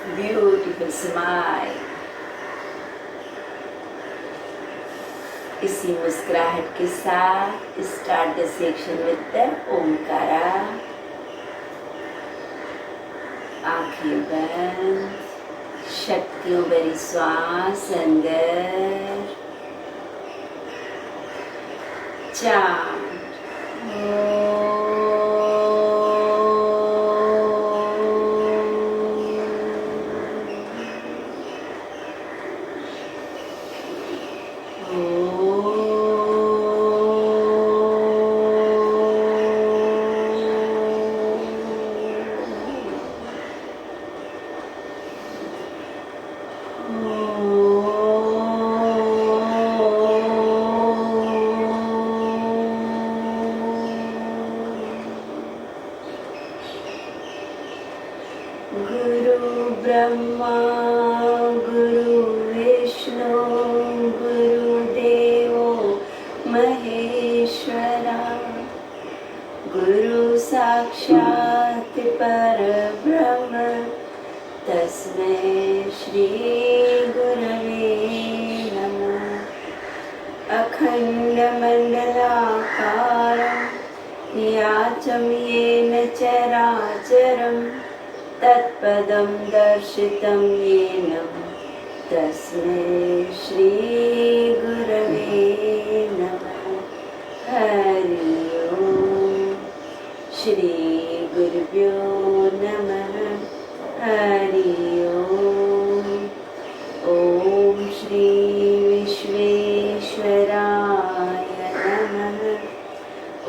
Beautiful smile. इसी मुस्कुराहट के साथ start the section with the Omkara. आंखें बंद, शक्तियों भरी श्वास अंदर. चांद. गुरु ब्रह्मा गुरु विष्णु गुरुदेवो महेश्वरा. गुरु साक्षात् परब्रह्म तस्मै श्री गुरवे नमः. अखण्डमण्डलाकारं व्याप्तं येन चराचरं तत्पदं दर्शितं येन तस्मै श्री गुरवे नमः. हरि ओम. श्री गुरुभ्यो नमः. हरि ओम. ओम श्री विश्वेश्वराय नमः.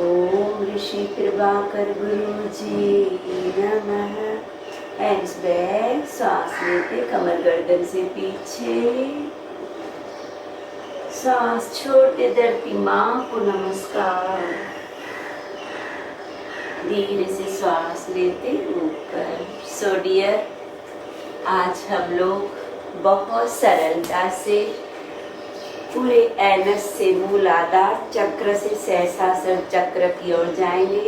ओम ऋषि कृपाकर गुरुजी नमः. Hands back. सांस लेते कमर गर्दन से पीछे. सांस छोड़ते धरती माँ को नमस्कार. धीरे से श्वास लेते ऊपर. सो डियर, आज हम लोग बहुत सरलता से पूरे एनस से मूलाधार चक्र से सहस्रार चक्र की ओर जाएंगे.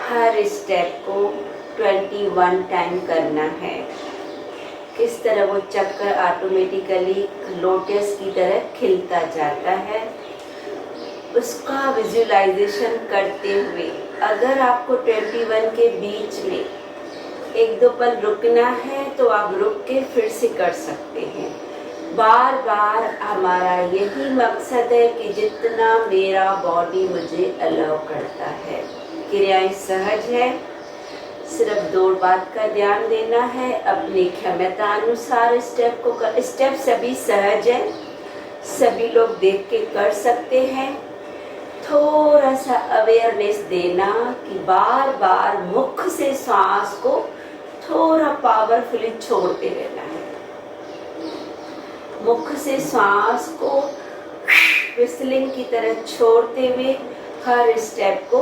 हर स्टेप को 21 टाइम करना है. किस तरह वो चक्र ऑटोमेटिकली लोटस की तरह खिलता जाता है, उसका विजुअलाइजेशन करते हुए अगर आपको 21 के बीच में एक दो पल रुकना है तो आप रुक के फिर से कर सकते हैं. बार बार हमारा यही मकसद है कि जितना मेरा बॉडी मुझे अलाउ करता है. क्रियाएं सहज है, सिर्फ दो बात का ध्यान देना है. अपनी क्षमता अनुसार स्टेप सभी सहज है, सभी लोग देख के कर सकते हैं. थोड़ा सा अवेयरनेस देना कि बार बार मुख से सांस को थोड़ा पावरफुली छोड़ते रहना है. मुख से सांस को विस्लिंग की तरह छोड़ते हुए हर स्टेप को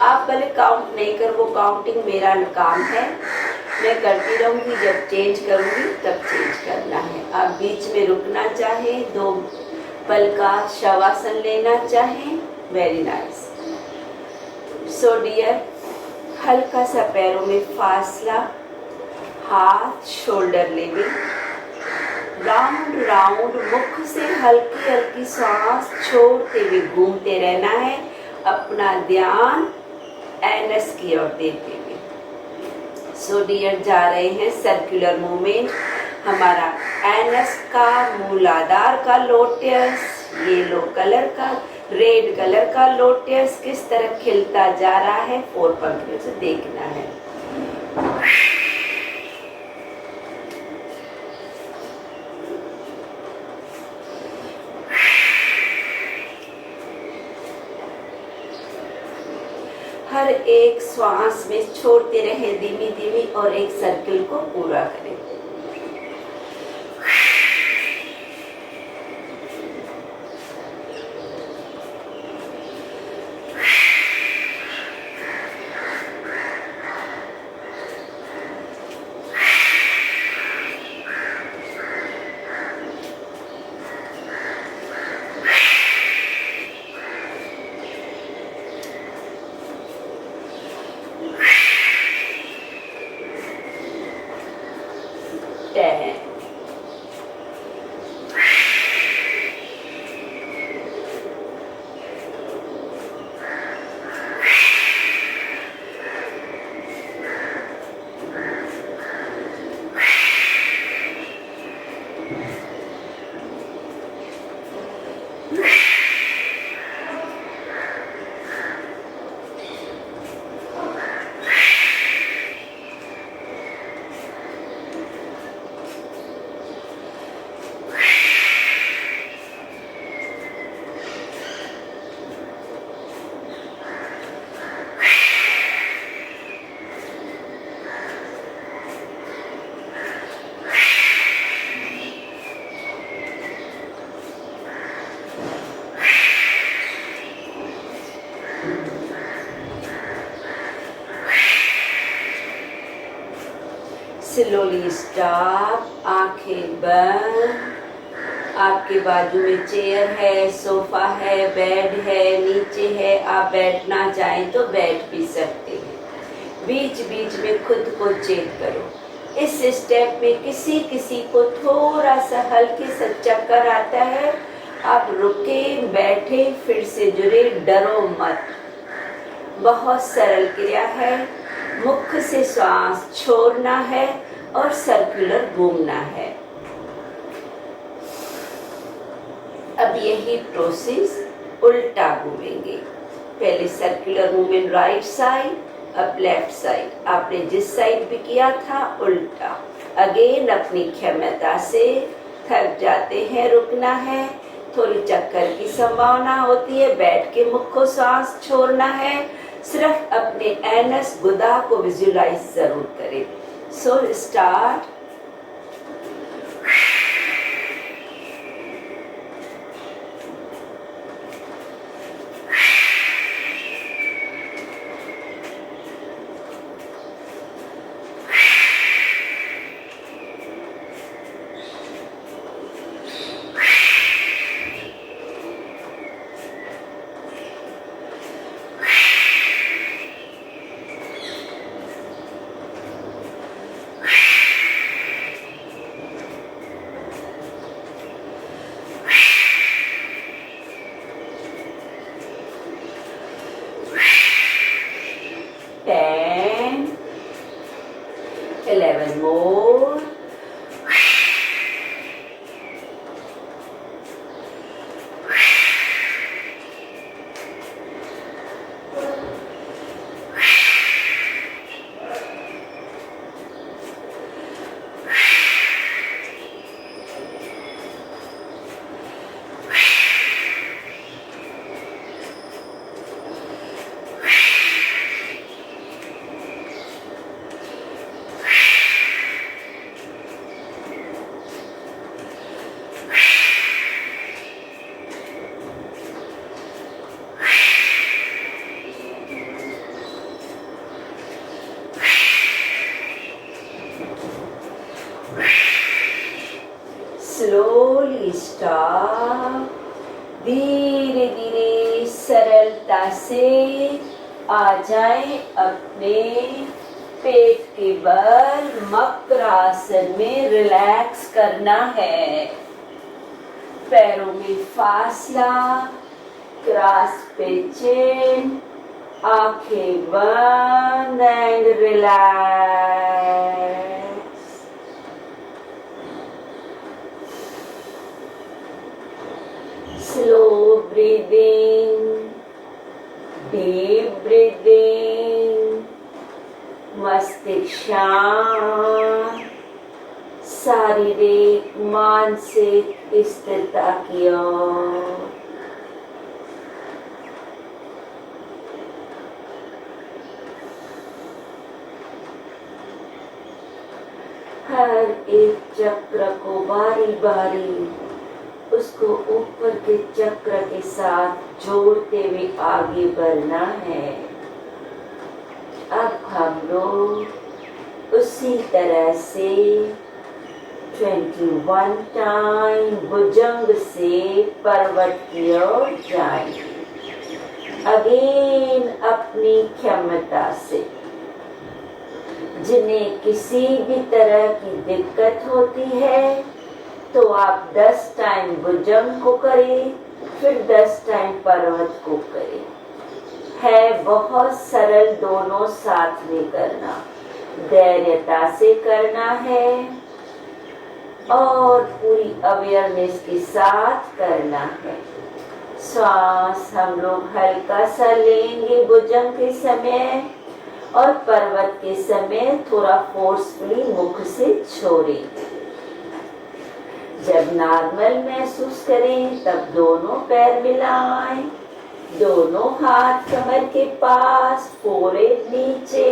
आप पहले काउंट नहीं कर, वो काउंटिंग मेरा काम है, मैं करती रहूंगी. जब चेंज करूंगी तब चेंज करना है. आप बीच में रुकना चाहें, 2 पल का शवासन लेना चाहें, वेरी नाइस. सो डियर, हल्का सा पैरों में फासला, हाथ शोल्डर लेवल, राउंड राउंड मुख से हल्की हल्की सांस छोड़ते हुए घूमते रहना है. अपना ध्यान एनस की ओर देते हुए. सो डियर, जा रहे हैं सर्कुलर मूवमेंट. हमारा एनस का मूलाधार का लोटस, येलो कलर का, रेड कलर का लोटस किस तरह खिलता जा रहा है 4 पंखुड़ियों से देखना है. हर एक श्वास में छोड़ते रहे धीमी धीमी और एक सर्कल को पूरा करें. 10. स्लोली स्टॉप, आंखें बंद। आपके बाजू में चेयर है, सोफा है, बेड है, नीचे है। आप बैठना चाहें तो बैठ भी सकते हैं। बीच बीच में खुद को चेक करो। इस स्टेप में किसी किसी को थोड़ा सा हल्के सा चक्कर आता है। आप रुके, बैठे, फिर से जुड़े, डरो मत। बहुत सरल क्रिया है। मुख से श्वास छोड़ना है और सर्कुलर घूमना है। अब यही प्रोसेस उल्टा घूमेंगे। पहले सर्कुलर मूवमेंट राइट साइड, अब लेफ्ट साइड। आपने जिस साइड भी किया था उल्टा। अगेन अपनी क्षमता से थक जाते हैं, रुकना है। थोड़ी चक्कर की संभावना होती है, बैठ के मुख को सांस छोड़ना है। सिर्फ अपने एनस गुदा को विजुलाइज जरूर करें। So start. More. Slowly stop. धीरे धीरे सरलता से आ जाएं अपने पेट के बल। मकर आसन में रिलैक्स करना है। पैरों में फासला, क्रॉस पे चेन, आंखें बंद and relax. Slow breathing, deep breathing, मस्तिष्क शांत, शारीरिक मानसिक स्थिरता की ओर। हर एक चक्र को बारी बारी उसको ऊपर के चक्र के साथ जोड़ते हुए आगे बढ़ना है। अब हम लोग उसी तरह से 21 टाइम भुजंग से पर्वत की ओर जाएंगे। अगेन अपनी क्षमता से जिन्हें किसी भी तरह की दिक्कत होती है तो आप 10 टाइम भुजंग को करें, फिर 10 टाइम पर्वत को करें। है बहुत सरल, दोनों साथ में करना, धैर्यता से करना है और पूरी अवेयरनेस के साथ करना है। श्वास हम लोग हल्का सा लेंगे भुजंग के समय और पर्वत के समय थोड़ा फोर्सफुली मुख से छोड़ेंगे। जब नॉर्मल महसूस करें तब दोनों पैर मिलाएं, दोनों हाथ कमर के पास, फोरहेड नीचे।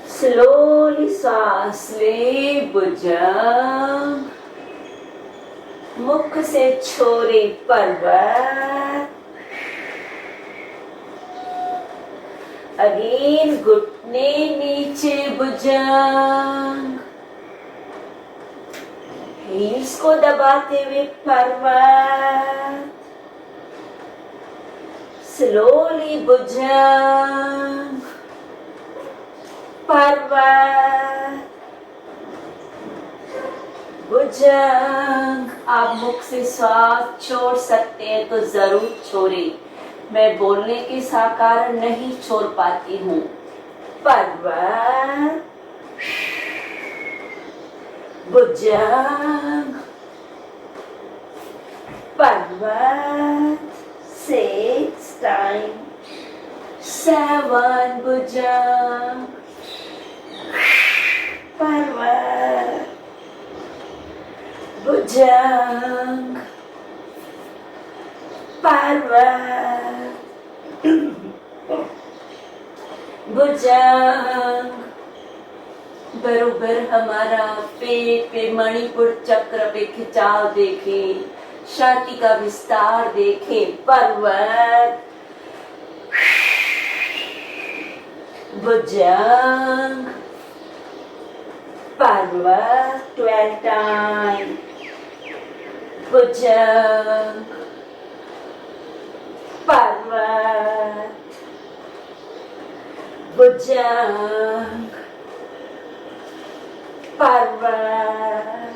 स्लोली सांस ले, भुजंग, मुख से छोड़े पर्वत। अगेन घुटने नीचे, भुजंग, हील्स को दबाते हुए पर्वत। स्लोली भुजंग, पर्वत, भुजंग। आप मुख से श्वास छोड़ सकते हैं तो जरूर छोड़ें। मैं बोलने के कारण नहीं छोड़ पाती हूँ। पर्वत, भुजंग, पर्वत। 6 टाइम, 7 भुजंग, पर्वत, भुजंग, पर्वत, भुजंग। बरोबर हमारा पेट पे मणिपुर चक्र पे खिंचाव देखें, छाती का विस्तार देखें। पर्वत, भुजंग, पर्वत। 12 टाइम, भुजंग, पर्वत, भुजंग, पर्वत,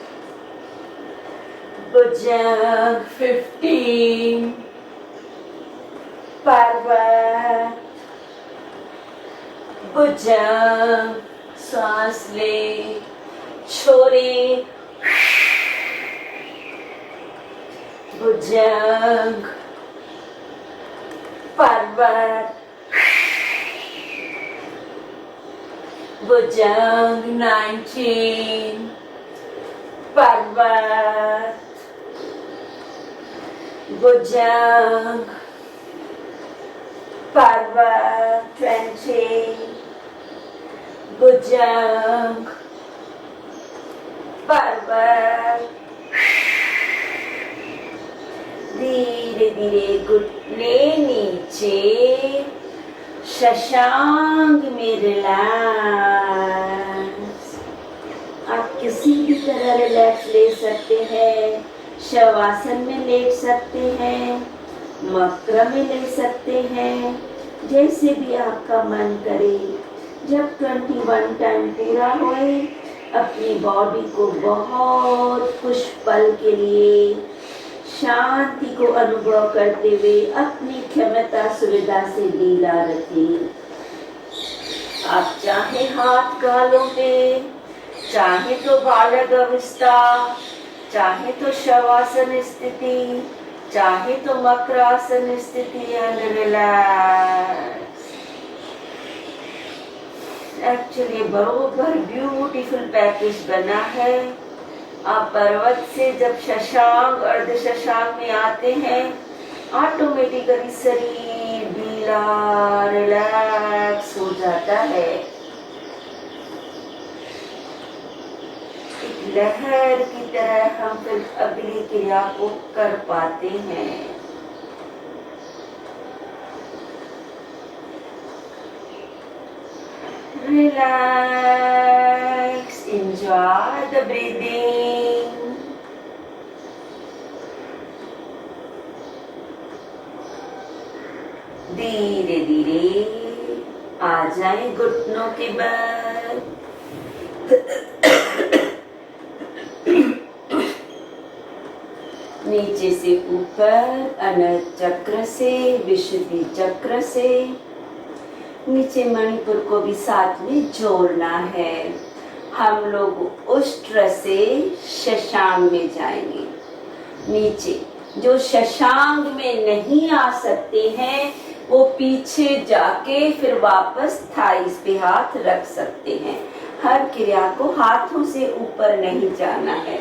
भुजंग। 15, पर्वत, भुजंग। सांस ले, छोड़े, भुजंग, पर्वत, भुजंग। 19, पर्वत, भुजंग, पर्वत। 20, भुजंग, पर्वत। धीरे धीरे घुटने नीचे, शशांक में रिलैक्स। आप किसी भी तरह रिलैक्स ले सकते हैं। शवासन में लेट सकते हैं, मक्र में ले सकते हैं, जैसे भी आपका मन करे। जब 21 टाइम पूरा होए, अपनी बॉडी को बहुत कुछ पल के लिए शांति को अनुभव करते हुए अपनी क्षमता सुविधा से ढीला रखें। आप चाहे हाथ गालों पे, चाहे तो बालक अवस्था, चाहे तो शवासन स्थिति, चाहे तो मकरासन स्थिति, एंड रिलैक्स। एक्चुअली बरोबर ब्यूटीफुल पैकेज बना है। आप पर्वत से जब शशांक अर्ध शशांक में आते हैं, ऑटोमेटिकली शरीर ढीला रिलैक्स हो जाता है। एक लहर की तरह हम फिर अगली क्रिया को कर पाते हैं। Relax, enjoy the breathing. धीरे धीरे आ जाए घुटनों के बल। नीचे से ऊपर अनहद चक्र से, विशुद्धि चक्र से नीचे मणिपुर को भी साथ में जोड़ना है। हम लोग उष्ट्र से शशांक में जाएंगे। नीचे जो शशांक में नहीं आ सकते हैं वो पीछे जाके फिर वापस थाइस पे हाथ रख सकते हैं। हर क्रिया को हाथों से ऊपर नहीं जाना है।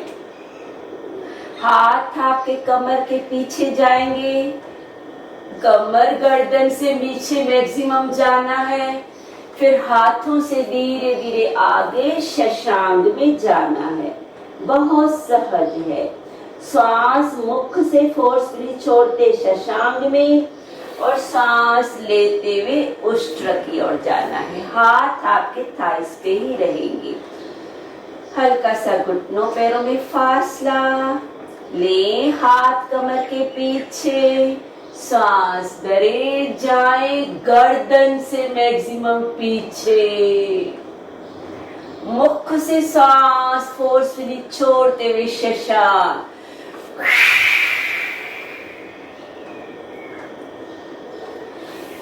हाथ आपके कमर के पीछे जाएंगे, कमर गर्दन से नीचे मैक्सिमम जाना है, फिर हाथों से धीरे धीरे आगे शशांक में जाना है। बहुत सहज है। श्वास मुख से फोर्सफुली छोड़ते शशांक में और सांस लेते हुए उष्ट्र की ओर जाना है। हाथ आपके थाइस पे ही रहेंगे। हल्का सा घुटनों पैरों में फासला ले, हाथ कमर के पीछे, सांस भरे जाए गर्दन से मैक्सिमम पीछे, मुख से सांस फोर्सफुली छोड़ते हुए शशांक।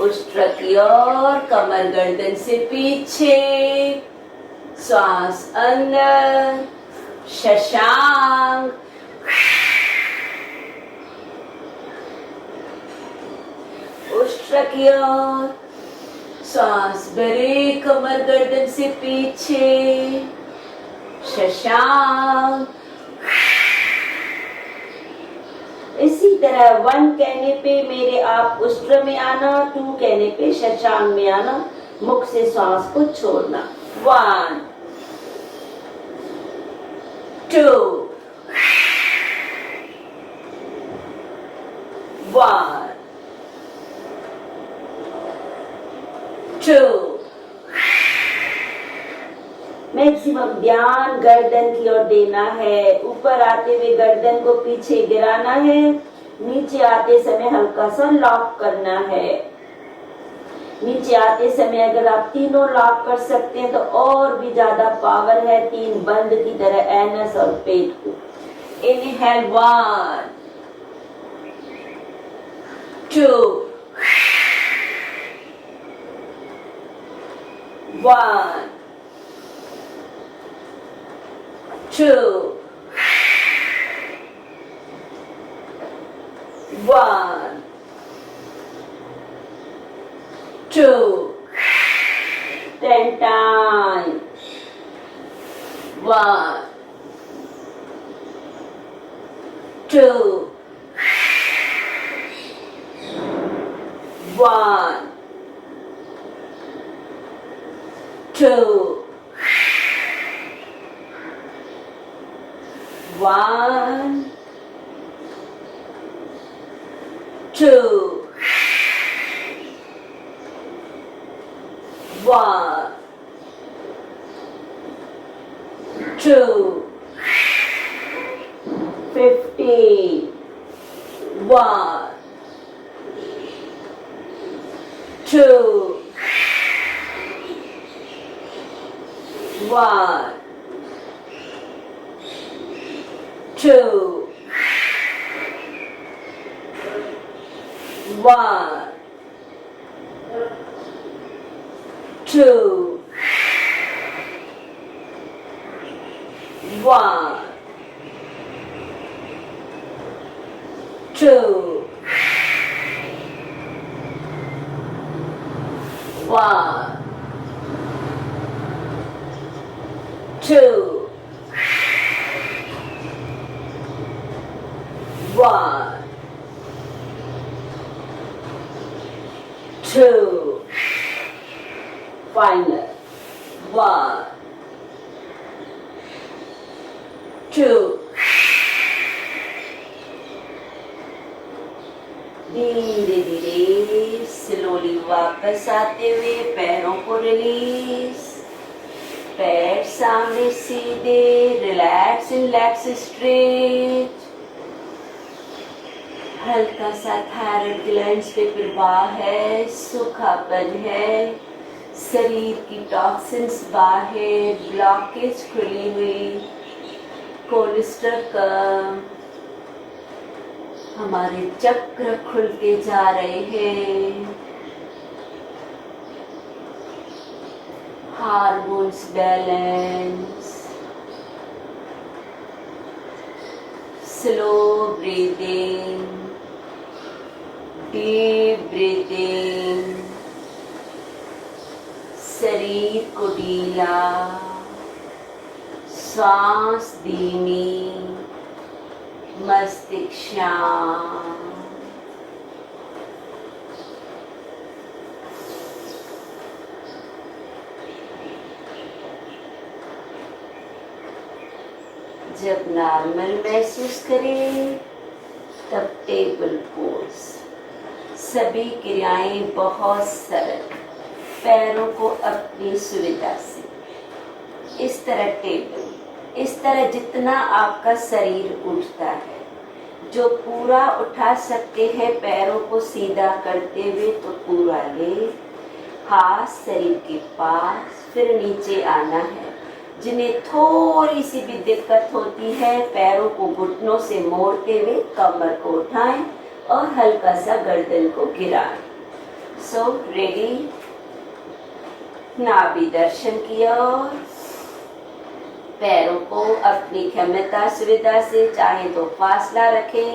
उष्ट्र की ओर, कमर गर्दन से पीछे, सांस अंदर, शशांक। उष्ट्र की ओर, सांस भरे कमर गर्दन से पीछे, शशांक। इसी तरह 1 कहने पे मेरे आप उष्ट्र में आना, 2 कहने पे शशांक में आना, मुख से सांस को छोड़ना। 1 2 1 2। मैक्सिमम ध्यान गर्दन की ओर देना है। ऊपर आते हुए गर्दन को पीछे गिराना है, नीचे आते समय हल्का सा लॉक करना है। नीचे आते समय अगर आप तीनों लॉक कर सकते हैं तो और भी ज्यादा पावर है। 3 बंद की तरह एनस और पेट को। इनहेल 1 2 1 2 1 2 10 times 1 2 1 2 1 2 1 2 50 1 2 1 2 1 2 1 2 1 2 1 2 final 1 2 धीरे धीरे स्लोली वापस आते हुए पैरों को रिलीज। पैर सामने सीधे, रिलैक्स इन लेग्स स्ट्रेट। हल्का सा थायराइड ग्लैंड्स पे प्रवाह है, सूखापन है। शरीर की टॉक्सिन्स बाहर, ब्लॉकेज खुली हुई, कोलेस्ट्रॉल कम, हमारे चक्र खुलते जा रहे हैं, hormones balance, slow breathing, deep breathing, शरीर को ढीला, सांस धीमी, मस्तिष्क शांत। जब नॉर्मल महसूस करें तब टेबल पोज। सभी क्रियाएं बहुत सरल, पैरों को अपनी सुविधा से इस तरह टेबल, इस तरह जितना आपका शरीर उठता है, जो पूरा उठा सकते हैं पैरों को सीधा करते हुए तो पूरा ले, हाथ शरीर के पास, फिर नीचे आना है। जिन्हें थोड़ी सी भी दिक्कत होती है पैरों को घुटनों से मोड़ते हुए कमर को उठाएं और हल्का सा गर्दन को गिराएं। सो रेडी, नाभि दर्शन की ओर, पैरों को अपनी क्षमता सुविधा से चाहे तो फासला रखें,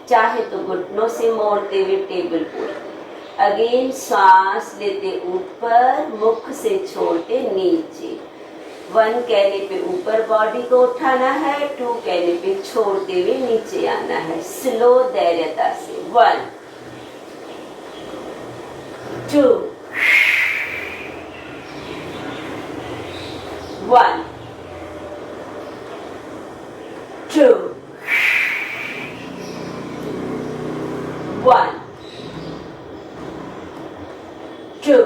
चाहे तो घुटनों से मोड़ते हुए टेबल पोज। अगेन सांस लेते ऊपर, मुख से छोड़ते नीचे। 1 कहने पे ऊपर बॉडी को उठाना है, 2 कहने पे छोड़ते हुए नीचे आना है, स्लो धैर्यता से। 1 2 1 2 1 2।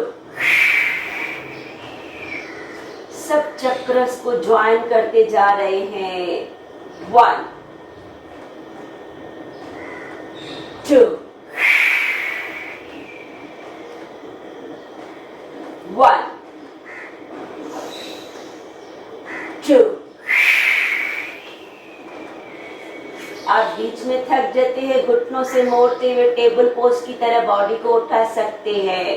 सब चक्रस को ज्वाइन करते जा रहे हैं। 1 2 1 2। आप बीच में थक जाते हैं, घुटनों से मोड़ते हुए टेबल पोज की तरह बॉडी को उठा सकते हैं।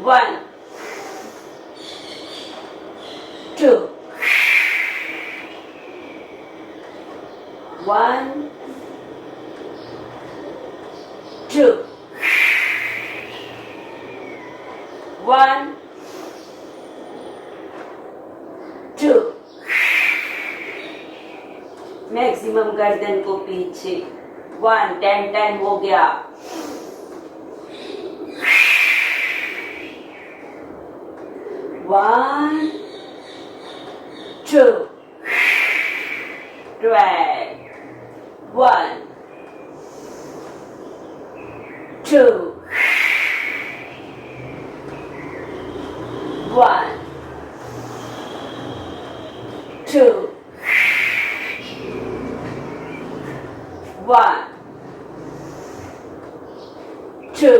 1 2 1 2 1 2। मैक्सिमम गर्दन को पीछे। 1 10 10 हो गया। 1 2 12 1 2 1 2 1 2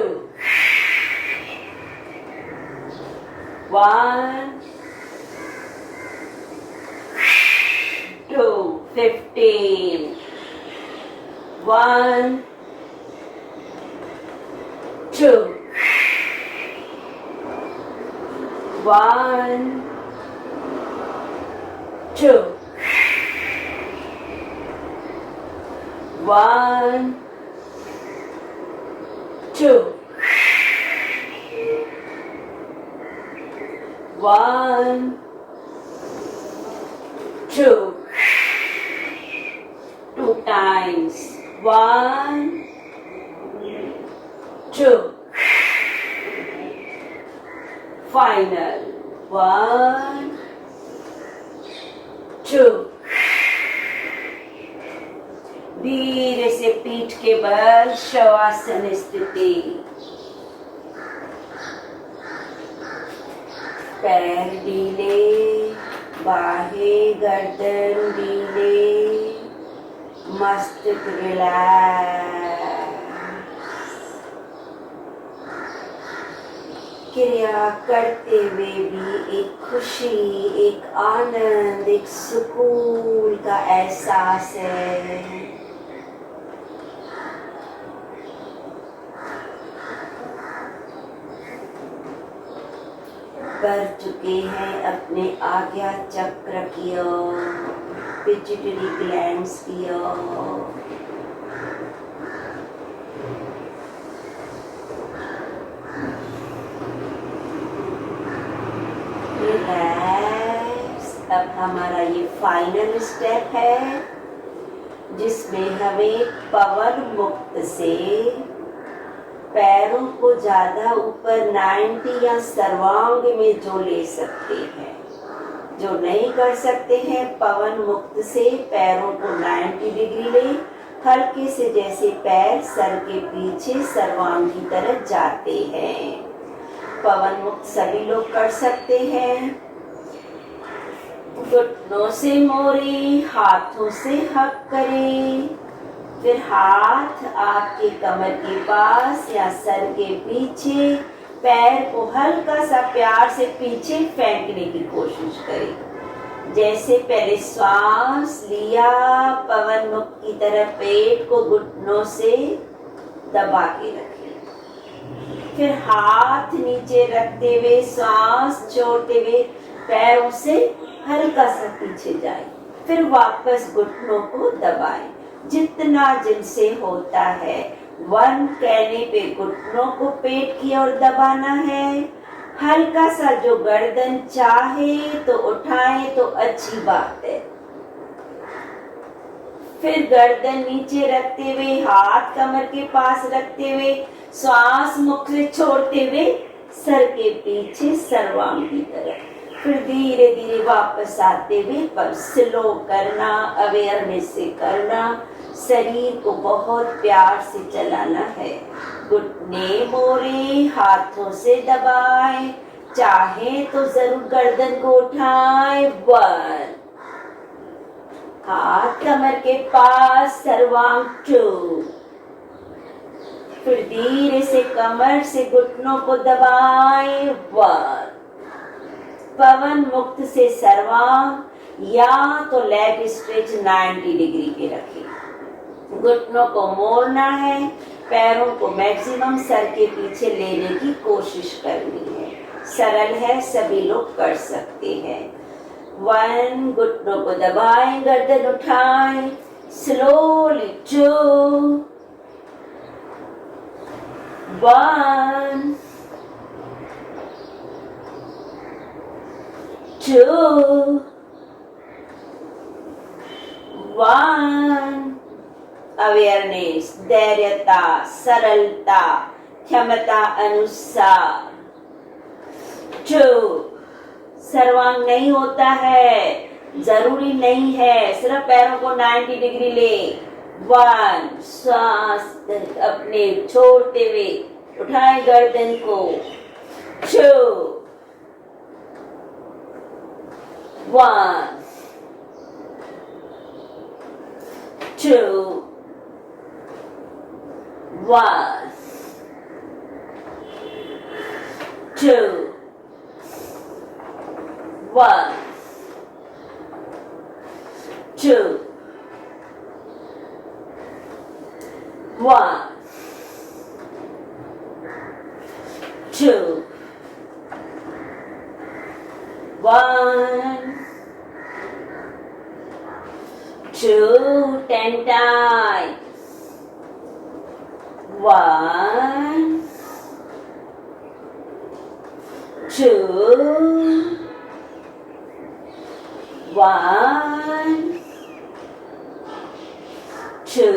1 2 15 1 2 1 2 1 2 1 2 2 times 1 2 final 1 2। धीरे से पीठ के बल शवासन स्थिति, पैर ढीले, बाहें गर्दन ढीले, मस्तिष्क रिलैक्स। क्रिया करते हुए भी एक खुशी, एक आनंद, एक सुकून का एहसास है। कर चुके हैं अपने आज्ञा चक्र की ओर, पिट्यूटरी ग्लैंड्स की ओर। अब हमारा ये फाइनल स्टेप है जिसमें हमें पवन मुक्त से पैरों को ज्यादा ऊपर 90 या सर्वांग में जो ले सकते हैं। जो नहीं कर सकते हैं, पवन मुक्त से पैरों को 90 डिग्री ले, हल्के से जैसे पैर सर के पीछे सर्वांग की तरफ जाते हैं। पवन मुक्त सभी लोग कर सकते हैं। घुटनों से मोड़ें, हाथों से हक करें, फिर हाथ आपके कमर के पास या सर के पीछे, पैर को हल्का सा प्यार से पीछे फेंकने की कोशिश करें। जैसे पहले श्वास लिया, पवन मुक्त की तरफ पेट को घुटनों से दबा के रखें, फिर हाथ नीचे रखते हुए श्वास छोड़ते हुए पैरों से हल्का सा पीछे जाए, फिर वापस घुटनों को दबाएं जितना जिनसे होता है। 1 कहने पे घुटनों को पेट की ओर दबाना है। हल्का सा जो गर्दन चाहे तो उठाएं तो अच्छी बात है। फिर गर्दन नीचे रखते हुए, हाथ कमर के पास रखते हुए, श्वास मुख से छोड़ते हुए सर के पीछे सर्वांग की तरफ, फिर धीरे धीरे वापस आते हुए, पर स्लो करना, अवेयरनेस से करना। शरीर को बहुत प्यार से चलाना है। घुटने मोड़े, हाथों से दबाएं, चाहे तो जरूर गर्दन को उठाएं। 1, हाथ कमर के पास, सर्वांग 2, फिर धीरे से कमर से घुटनों को दबाएं। 1, पवन मुक्त से सर्वांग या तो लेग स्ट्रेच 90 डिग्री के रखें। घुटनों को मोड़ना है, पैरों को मैक्सिमम सर के पीछे लेने की कोशिश करनी है। सरल है, सभी लोग कर सकते हैं। 1, घुटनों को दबाएं, गर्दन उठाएं, स्लोली 2, 1, 2, 1, अवेयरनेस, धैर्यता, सरलता, क्षमता अनुसार। 2, सर्वांग नहीं होता है, जरूरी नहीं है, सिर्फ पैरों को 90 डिग्री ले। 1, श्वास अपने छोड़ते हुए उठाए गर्दन को। 2, 1, 2, 1, 2, 1, 2, 1, 2, 1, 2, 10 times. 1, 2, 1, 2,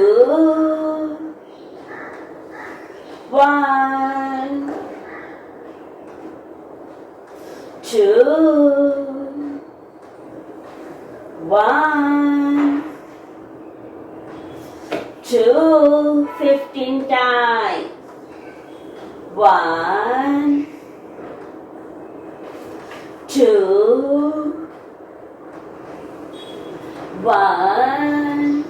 1, 2, 1, 2, 15 times. 1, 2, 1,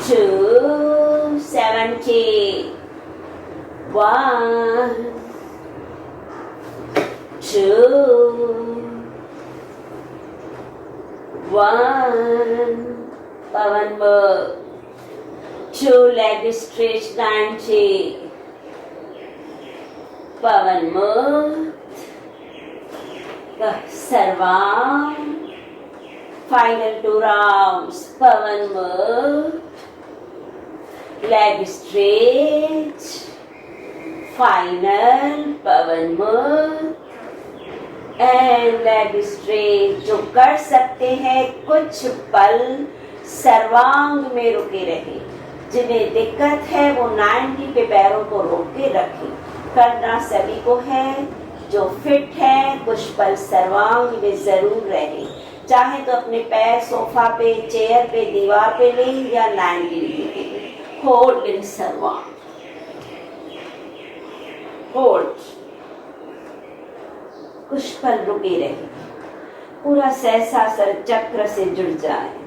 2, 70. 1 2 1 पवन वर्क 2 leg stretch 90 पवन मुक्त सर्वांग final 2 rounds पवन मुक्त leg stretch final पवन मुक्त एंड लेग स्ट्रेट। जो कर सकते हैं कुछ पल सर्वांग में रुके रहे, जिन्हें दिक्कत है वो 90 पे पैरों को रोक के रखें। करना सभी को है, जो फिट है कुछ पल सर्वांग में जरूर रहे, चाहे तो अपने पैर सोफा पे, चेयर पे, दीवार पे ले या 90 डिग्री पे। होल्ड इन सर्वांग, होल्ड, कुछ पल रुके रहे, पूरा सहस्रासन चक्र से जुड़ जाए।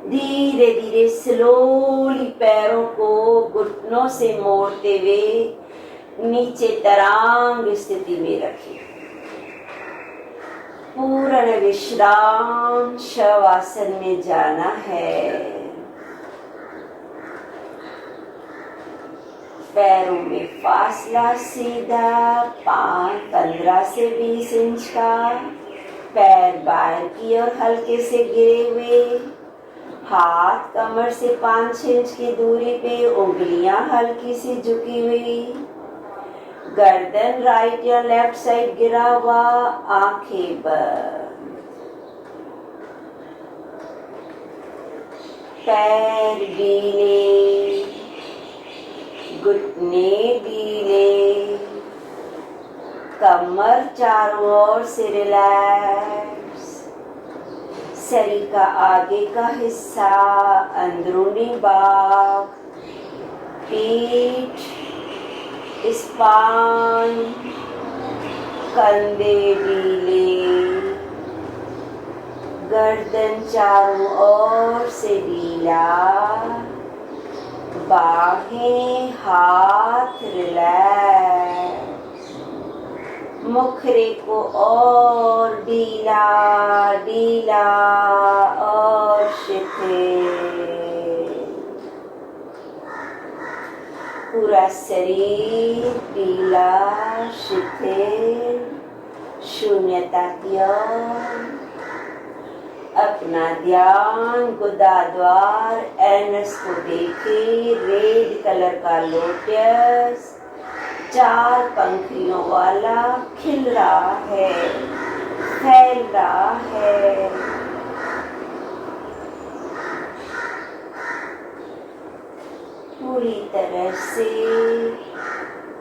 धीरे धीरे स्लोली पैरों को घुटनों से मोड़ते हुए नीचे तरांग स्थिति में रखें। पूर्ण विश्राम शवासन में जाना है। पैरों में फासला सीधा 15 से 20 इंच का, पैर बाहर की ओर हल्के से गिरे हुए, हाथ कमर से 5 इंच की दूरी पे, उंगलियां हल्की सी झुकी हुई, गर्दन राइट या लेफ्ट साइड गिरा हुआ, आंखें बंद, पैर गीले, घुटने गीले, कमर चारों ओर से रिलैक्स, शरीर का आगे का हिस्सा, अंदरूनी भाग, पीठ, स्पाइन, कंधे ढीले, गर्दन चारों ओर से ढीला, बाहें हाथ रिलैक्स, मुखरे को और ढीला ढीला और शिथिल, पूरा शरीर ढीला शिथिल, शून्यता की ओर। अपना ध्यान गुदाद्वार एनस को देखे, रेड कलर का लोटस 4 पंखुड़ियों वाला खिल रहा है, फैल रहा है। पूरी तरह से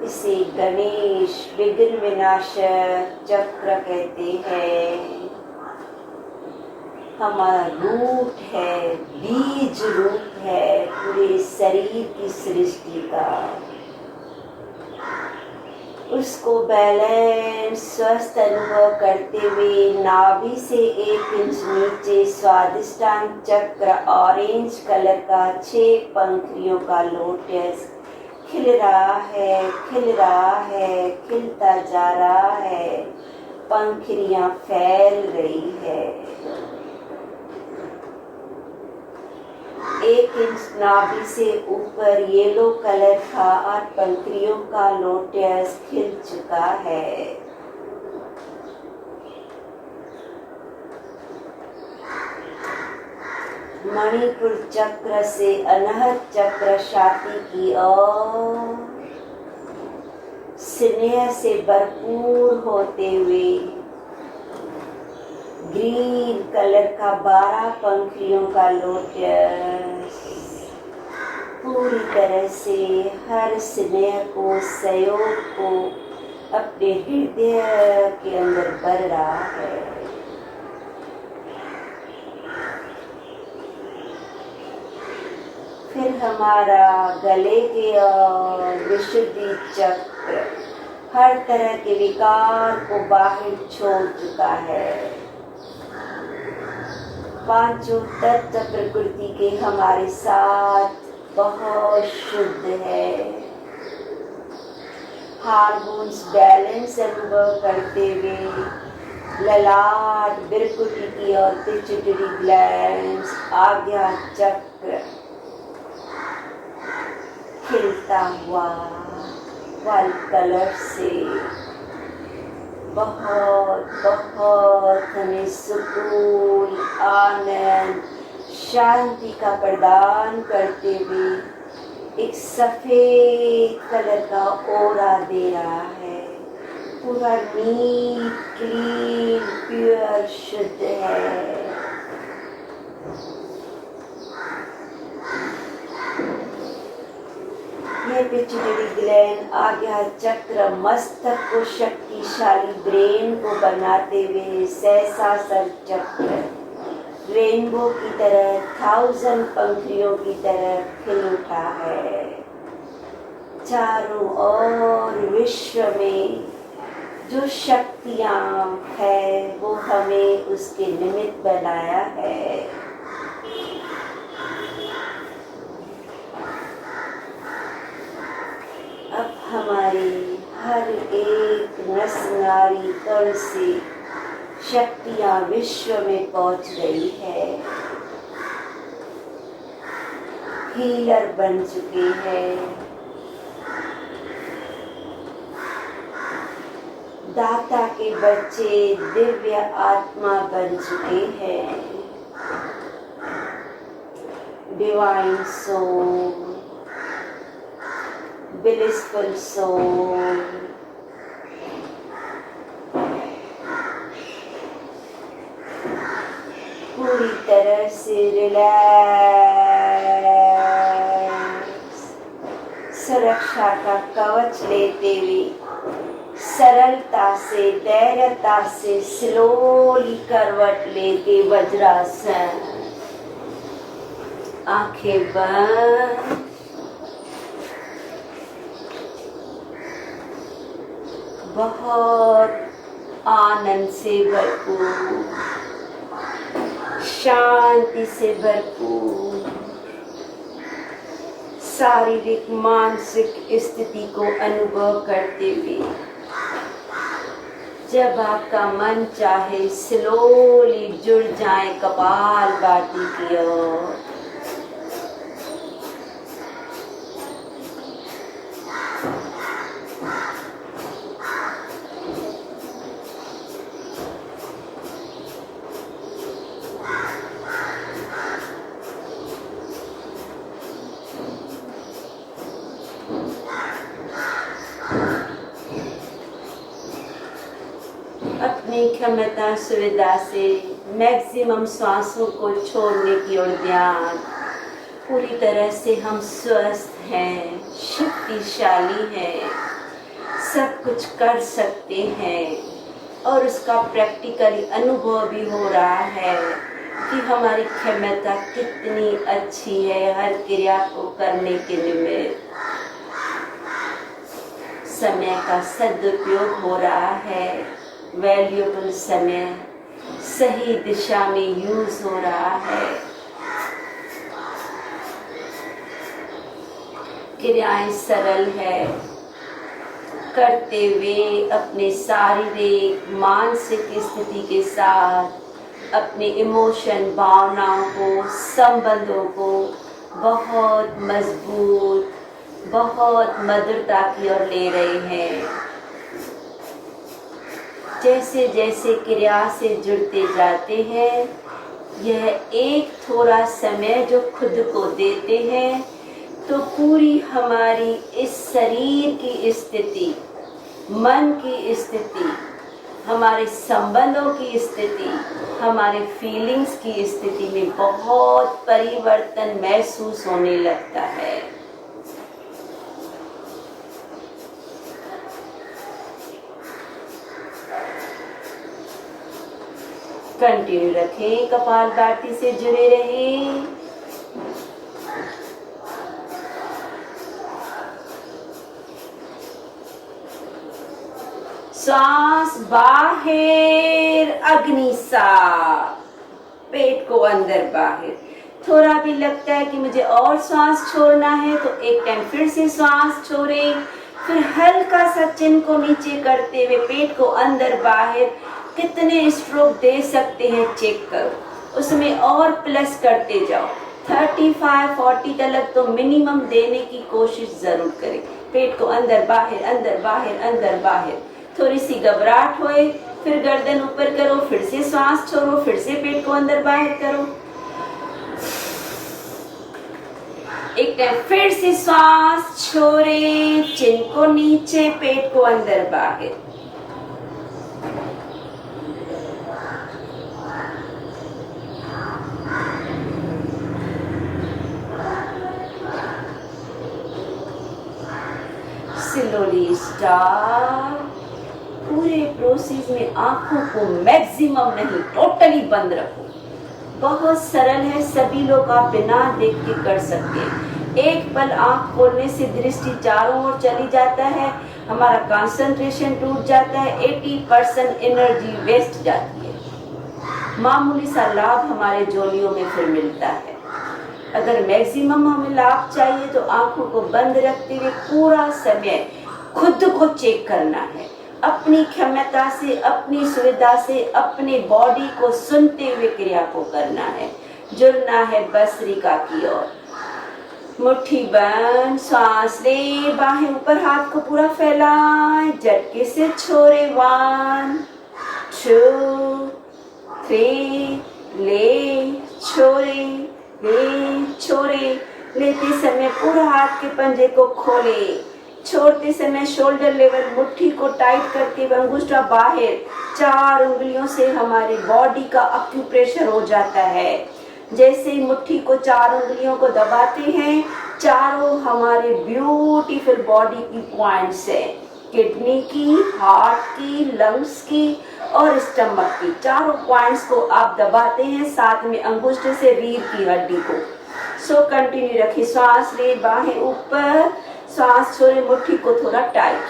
इसे गणेश विघ्न विनाशक चक्र कहते हैं। हमारा रूट है, बीज रूप है पूरे शरीर की सृष्टि का। उसको बैलेंस स्वस्थ अनुभव करते हुए नाभि से 1 इंच नीचे स्वादिष्टांग चक्र ऑरेंज कलर का 6 पंखुड़ियों का लोटस खिल रहा है, खिल रहा है, खिलता जा रहा है, पंखुड़ियां फैल रही है। 1 इंच नाभि से ऊपर येलो कलर का 8 पंखुड़ियों का लोटस खिल चुका है। मणिपुर चक्र से अनाहत चक्र छाती की ओर स्नेह से भरपूर होते हुए ग्रीन कलर का 12 पंखुड़ियों का लोटस पूरी तरह से हर स्नेह को, सहयोग को अपने हृदय के अंदर भर रहा है। फिर हमारा गले के और विशुद्धि चक्र हर तरह के विकार को बाहर छोड़ चुका है। पांचों तत्व प्रकृति के हमारे साथ बहुत शुद्ध है। हार्मोन्स बैलेंस अनुभव करते हुए ललाट, बिरकुटी की और पिट्यूटरी ग्लैंड्स, आज्ञा चक्र खिलता हुआ वाइट कलर से बहुत बहुत हमें सुकून, आनंद, शांति का प्रदान करते हुए एक सफेद कलर का ओरा दे रहा है। पूरा नीट, क्लीन, प्योर, शुद्ध है। ये पिट्यूटरी ग्लैंड, आज्ञा चक्र मस्तक को शक्तिशाली ब्रेन को बनाते हुए सहस्रार चक्र रेनबो की तरह 1000 पंखुड़ियों की तरह खिल उठा है। चारों ओर विश्व में जो शक्तियां है वो हमें उसके निमित्त बनाया है। अब हमारी हर एक नस नाड़ी कण से शक्तियां विश्व में पहुंच गई है। हीलर बन चुके हैं, दाता के बच्चे दिव्य आत्मा बन चुके हैं। डिवाइन सोल, ब्लिसफुल सोल, पूरी तरह से रिलैक्स, सुरक्षा का कवच लेते हुए सरलता से, धैर्यता से स्लोली करवट लेके वज्रासन, आंखें बंद, बहुत आनंद से भरपूर, शांति से भरपूर शारीरिक मानसिक स्थिति को अनुभव करते हुए जब आपका मन चाहे स्लोली जुड़ जाए कपालभाति की ओर। अपनी क्षमता सुविधा से मैक्सिमम सांसों को छोड़ने की ओर ध्यान। पूरी तरह से हम स्वस्थ हैं, शक्तिशाली हैं, सब कुछ कर सकते हैं और उसका प्रैक्टिकली अनुभव भी हो रहा है कि हमारी क्षमता कितनी अच्छी है हर क्रिया को करने के निमित्त। समय का सदुपयोग हो रहा है, वैल्यूएबल समय सही दिशा में यूज हो रहा है। क्रियाएं सरल है, करते हुए अपने शारीरिक मानसिक स्थिति के साथ अपने इमोशन, भावनाओं को, संबंधों को बहुत मजबूत, बहुत मधुरता की ओर ले रहे हैं। जैसे जैसे क्रिया से जुड़ते जाते हैं, यह एक थोड़ा समय जो खुद को देते हैं तो पूरी हमारी इस शरीर की स्थिति, मन की स्थिति, हमारे संबंधों की स्थिति, हमारे फीलिंग्स की स्थिति में बहुत परिवर्तन महसूस होने लगता है। कंटिन्यू रखें, कपालभाति से जुड़े रहें। सांस बाहर, अग्नि साफ, पेट को अंदर बाहर। थोड़ा भी लगता है कि मुझे और श्वास छोड़ना है तो एक टाइम फिर से श्वास छोड़ें, फिर हल्का सा चिन को नीचे करते हुए पेट को अंदर बाहर कितने स्ट्रोक दे सकते हैं चेक करो, उसमें और प्लस करते जाओ। 35-40 तक तो मिनिमम देने की कोशिश जरूर करें। पेट को अंदर बाहर अंदर बाहर अंदर बाहर। थोड़ी सी घबराहट होए फिर गर्दन ऊपर करो, फिर से श्वास छोड़ो, फिर से पेट को अंदर बाहर करो। एक टाइम फिर से श्वास छोड़े, चिन को नीचे, पेट को अंदर बाहर। Slowly start. पूरे प्रोसेस में आंखों को मैक्सिमम नहीं टोटली बंद रखो। बहुत सरल है, सभी लोग आप बिना देख के कर सकते हैं। एक पल आंख खोलने से दृष्टि चारों ओर चली जाता है, हमारा कंसंट्रेशन टूट जाता है, 80% एनर्जी वेस्ट जाती है। मामूली सा लाभ हमारे जोलियों में फिर मिलता है। अगर मैक्सिमम हमें लाभ चाहिए तो आंखों को बंद रखते हुए पूरा समय खुद को चेक करना है, अपनी क्षमता से, अपनी सुविधा से, अपने बॉडी को सुनते हुए क्रिया को करना है। जुड़ना है भस्त्रिका की ओर। मुट्ठी बंद, सांस ले, बाहें ऊपर, हाथ को पूरा फैलाएं, झटके से छोड़े। 1 2 3 ले, छोड़े, ले, छोड़े। लेते समय पूरा हाथ के पंजे को खोले, छोड़ते समय शोल्डर लेवल मुट्ठी को टाइट करके अंगुष्ठा बाहर। 4 उंगलियों से हमारी बॉडी का एक्यूप्रेशर हो जाता है। जैसे ही मुट्ठी को 4 उंगलियों को दबाते हैं, चारों हमारे ब्यूटीफुल बॉडी की पॉइंट्स है, किडनी की, हार्ट की, लंग्स की और स्टमक की। चारों पॉइंट्स को आप दबाते हैं, साथ में अंगुष्ठ से रीढ़ की हड्डी को। सो कंटिन्यू रखिए। श्वास ले, बाहें ऊपर, सांस छोड़े, मुट्ठी को थोड़ा टाइट।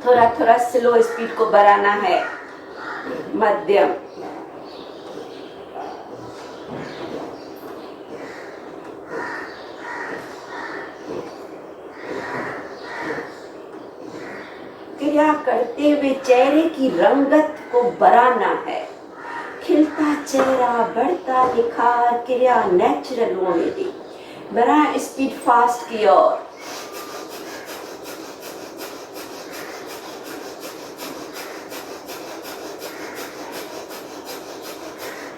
थोड़ा थोड़ा स्लो स्पीड को बढ़ाना है, मध्यम। क्रिया करते हुए चेहरे की रंगत को बढ़ाना है। खिलता चेहरा, बढ़ता निखार, क्रिया नेचुरल होने दी। बढ़ाएं स्पीड फास्ट की ओर।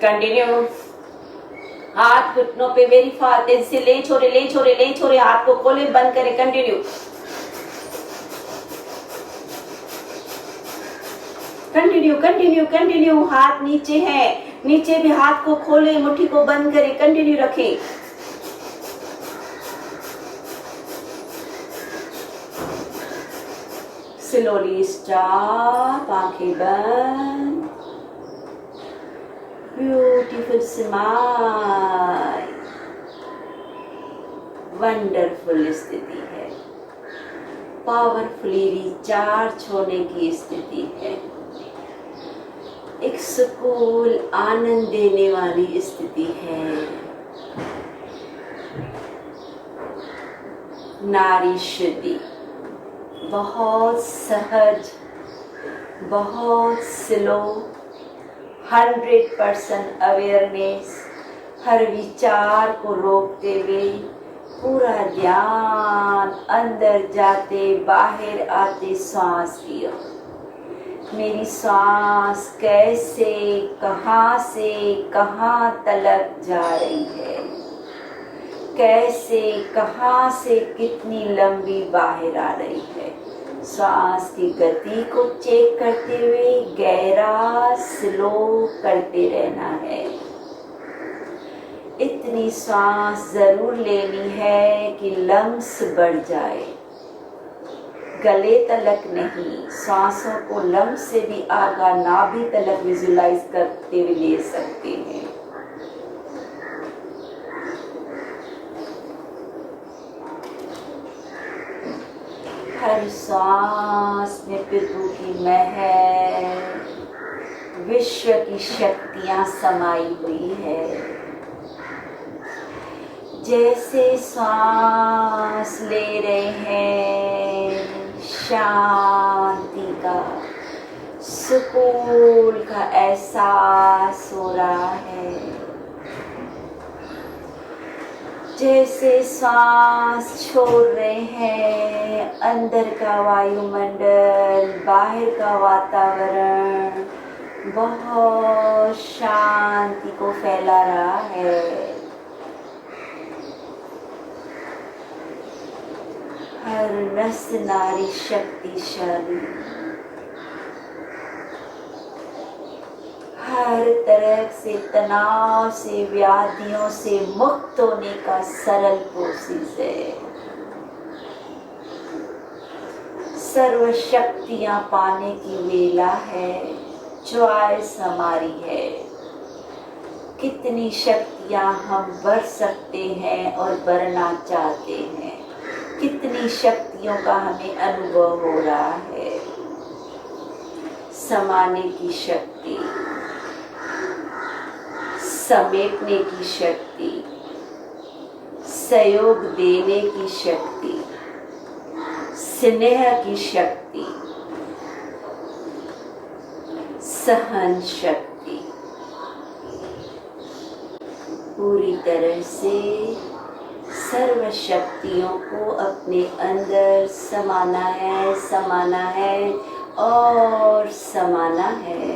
कंटिन्यू। हाथ घुटनों पे वेरी फास्ट, तेजी से ले छोड़े, ले छोड़े, ले छोड़े, हाथ को खोले, बंद करें। Continue continue continue continue. हाथ नीचे है, नीचे भी हाथ को खोले, मुट्ठी को बंद करें। कंटिन्यू रखें। स्लोली स्टॉप, आंखें बंद। Beautiful smile. वंडरफुल स्थिति है, पावरफुली रिचार्ज होने की स्थिति है, एक सुकून आनंद देने वाली स्थिति है। नारी शुद्धि बहुत सहज, बहुत स्लो, 100% अवेयरनेस, हर विचार को रोकते हुए पूरा ध्यान अंदर जाते बाहर आते सांस की ओर। मेरी सांस कैसे, कहाँ से कहाँ तलक जा रही है, कैसे, कहाँ से कितनी लंबी बाहर आ रही है। सांस की गति को चेक करते हुए गहरा स्लो करते रहना है। इतनी सांस जरूर लेनी है कि लंग्स बढ़ जाए, गले तलक नहीं। सांसों को लंग्स से भी आगा नाभि तलक विजुलाइज करते हुए ले सकते हैं। हर सांस में प्रभु की महक, विश्व की शक्तियां समाई हुई है। जैसे श्वास ले रहे हैं, शांति का, सुकून का एहसास हो रहा है। जैसे सांस छोड़ रहे हैं, अंदर का वायुमंडल, बाहर का वातावरण बहुत शांति को फैला रहा है। हर नस नाड़ी शक्तिशाली, हर तरह से तनाव से, व्याधियों से मुक्त होने का सरल प्रोसेस है। सर्व शक्तियां पाने की वेला है, चॉइस हमारी है। कितनी शक्तियां हम बर सकते हैं और बरना चाहते हैं, कितनी शक्तियों का हमें अनुभव हो रहा है। समाने की शक्ति, समेटने की शक्ति, सहयोग देने की शक्ति, स्नेह की शक्ति, सहन शक्ति, पूरी तरह से सर्व शक्तियों को अपने अंदर समाना है, समाना है और समाना है।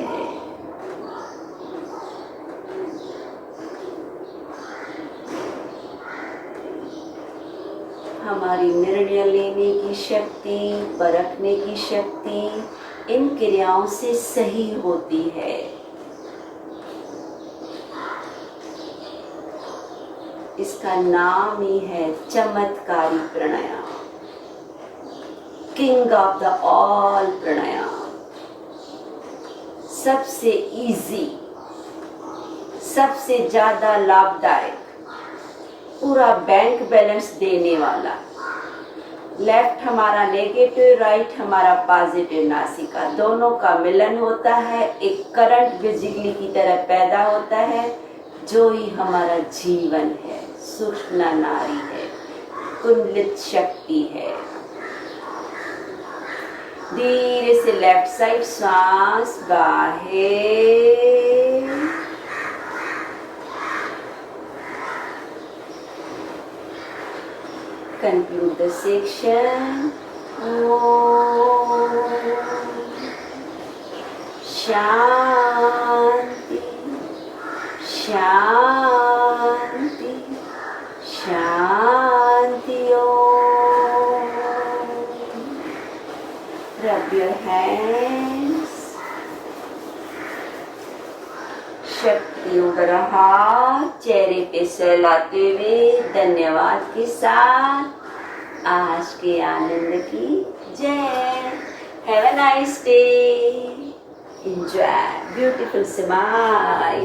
हमारी निर्णय लेने की शक्ति, परखने की शक्ति इन क्रियाओं से सही होती है। इसका नाम ही है चमत्कारी प्राणायाम, किंग ऑफ द ऑल प्राणायाम। सबसे इजी, सबसे ज्यादा लाभदायक, पूरा बैंक बैलेंस देने वाला। लेफ्ट हमारा नेगेटिव, राइट हमारा पॉजिटिव नासिका, दोनों का मिलन होता है, एक करंट बिजली की तरह पैदा होता है, जो ही हमारा जीवन है। सूक्ष्म नारी है, कुंडलित शक्ति है। धीरे से लेफ्ट साइड श्वास बाहर, conclude the section. Om Shanti Shanti Shanti Om. Rub your hands. शक्तियों भरा हाथ चेहरे पे सहलाते हुए धन्यवाद के साथ आज के आनंद की जय। Have a nice day, enjoy, beautiful smile.